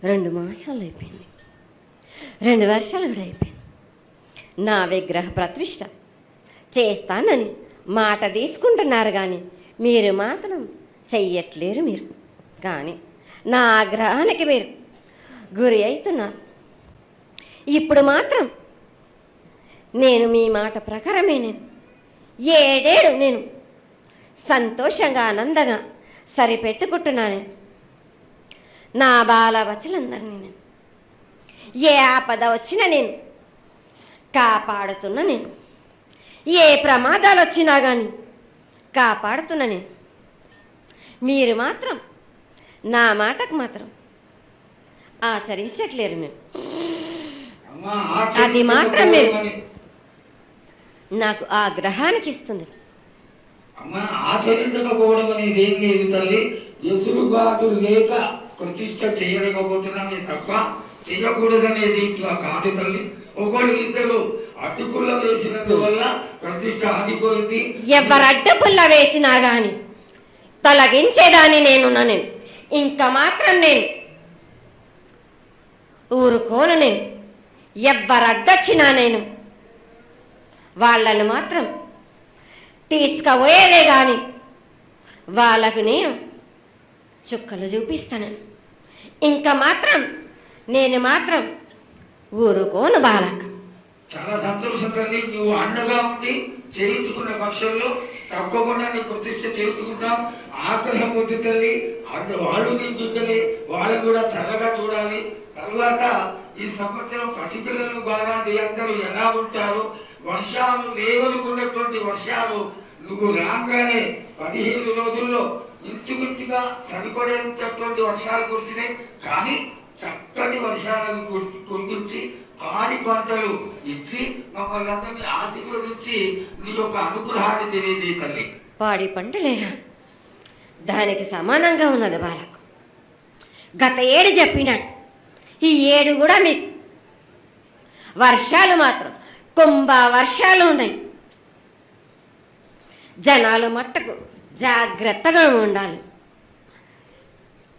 2 మాసాలు అయిపోయింది, 2 వర్షాలు కూడా అయిపోయింది. నా విగ్రహ ప్రతిష్ట చేస్తానని మాట తీసుకుంటున్నారు, కానీ మీరు మాత్రం చెయ్యట్లేరు. మీరు కానీ నా ఆగ్రహానికి మీరు గురి అవుతున్నారు. ఇప్పుడు మాత్రం నేను మీ మాట ప్రకారమే నేను 7 ఏళ్ళు నేను సంతోషంగా ఆనందంగా సరిపెట్టుకుంటున్నాను. నా బాల బచ్చలందరినీ నేను ఏ ఆపద వచ్చినా నేను కాపాడుతున్నా. నేను ఏ ప్రమాదాలు వచ్చినా కానీ కాపాడుతున్నా. నేను మీరు మాత్రం నా మాటకు మాత్రం ఆచరించట్లేరు. నేను అది మాత్రం మీరు నాకు ఆ గ్రహానికి ఇస్తుంది. అమ్మా, ఆచరించకపోవడం అనేది ఏం లేదు తల్లి. ఎసురుబాటు లేక ప్రతిష్ట చేయలేకపోతున్నామే తప్ప చేయకూడదనేది ఇట్లా కాదు తల్లి. ఒకటి ఇద్దరు అడ్డుపుల్ల వేసినందువల్ల ప్రతిష్ట ఆగిపోయింది. ఎవరు అడ్డుపుల్ల వేసినా గాని తొలగించేదాన్ని నేను ఇంకా మాత్రం నేను ఊరుకోను. నేను ఎవరు అడ్డొచ్చినా నేను వాళ్ళను మాత్రం తీసుకుపోయేదే కానీ వాళ్ళకు నేను చుక్కలు చూపిస్తాను. ఇంకా మాత్రం నేను మాత్రం ఊరుకోను బాలక. చాలా సంతోషం తల్లి. నువ్వు అండగా ఉండి చేయించుకున్న పక్షంలో తప్పకుండా నీ ప్రతిష్ట చేయించుకుంటాం. ఆగ్రహం వద్దు తల్లి. వాళ్ళు నీ బిడ్డలే, వాళ్ళు కూడా చల్లగా చూడాలి. తర్వాత ఈ సంవత్సరం పసిపిల్లలు బాగా అందరూ ఎలా ఉంటారు. వర్షాలు లేవనుకున్నటువంటి వర్షాలు నువ్వు రాగానే 15 రోజుల్లో ఇంచుమించుగా సరిపడేటటువంటి వర్షాలు కురిసినాయి. కానీ చక్కటి వర్షాలను కురిపించి పాడి పంటలు ఇచ్చి మమ్మల్ని అందరినీ ఆశీర్వదించి నీ యొక్క అనుగ్రహాన్ని తెలియజేయ తల్లి. పాడి పంటలేనా దానికి సమానంగా ఉన్నది బాలకు. గత 7 చెప్పినట్టు ఈ 7 కూడా మీకు వర్షాలు మాత్రం కుంభ వర్షాలు ఉన్నాయి. జనాలు మట్టుకు జాగ్రత్తగా ఉండాలి.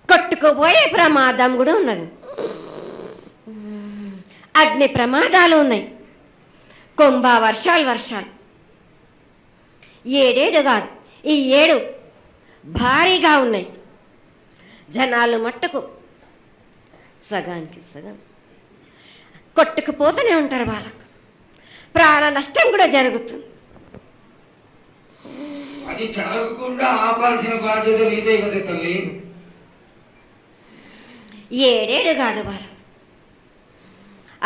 కొట్టుకుపోయే ప్రమాదం కూడా ఉన్నది. అగ్ని ప్రమాదాలు ఉన్నాయి. కుంభ వర్షాలు 7 కాదు, ఈ 7 భారీగా ఉన్నాయి. జనాలు మట్టుకు సగానికి సగం కొట్టుకుపోతూనే ఉంటారు. వాళ్ళకు ప్రాణ నష్టం కూడా జరుగుతుంది. అది జరగకుండా ఆపాల్సిన బాధ్యత నీదే కదా తల్లి. 7 కాదు వాళ్ళు,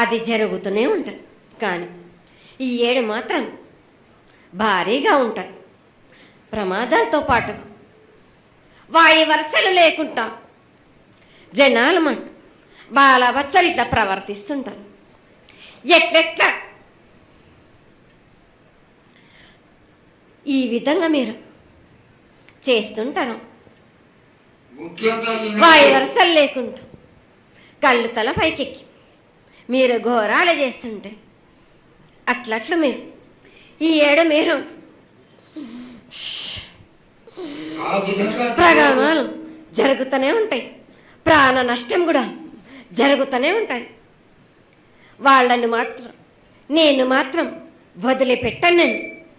అది జరుగుతూనే ఉంటుంది. కానీ ఈ 7 మాత్రం భారీగా ఉంటాయి. ప్రమాదాలతో పాటు వాయి వరుసలు లేకుండా జనాలు మట్టు బాలబచ్చలు ఇట్లా ప్రవర్తిస్తుంటారు. ఎట్లెట్లా ఈ విధంగా మీరు చేస్తుంటారు. వాయి వరుసలు లేకుండా కళ్ళు తల పైకెక్కి మీరు ఘోరాలు చేస్తుంటే అట్లట్లు మీరు ఈ 7 మీరు ప్రమాదాలు జరుగుతూనే ఉంటాయి. ప్రాణ నష్టం కూడా జరుగుతూనే ఉంటాయి. వాళ్ళని మాత్రం నేను మాత్రం వదిలిపెట్టను. నేను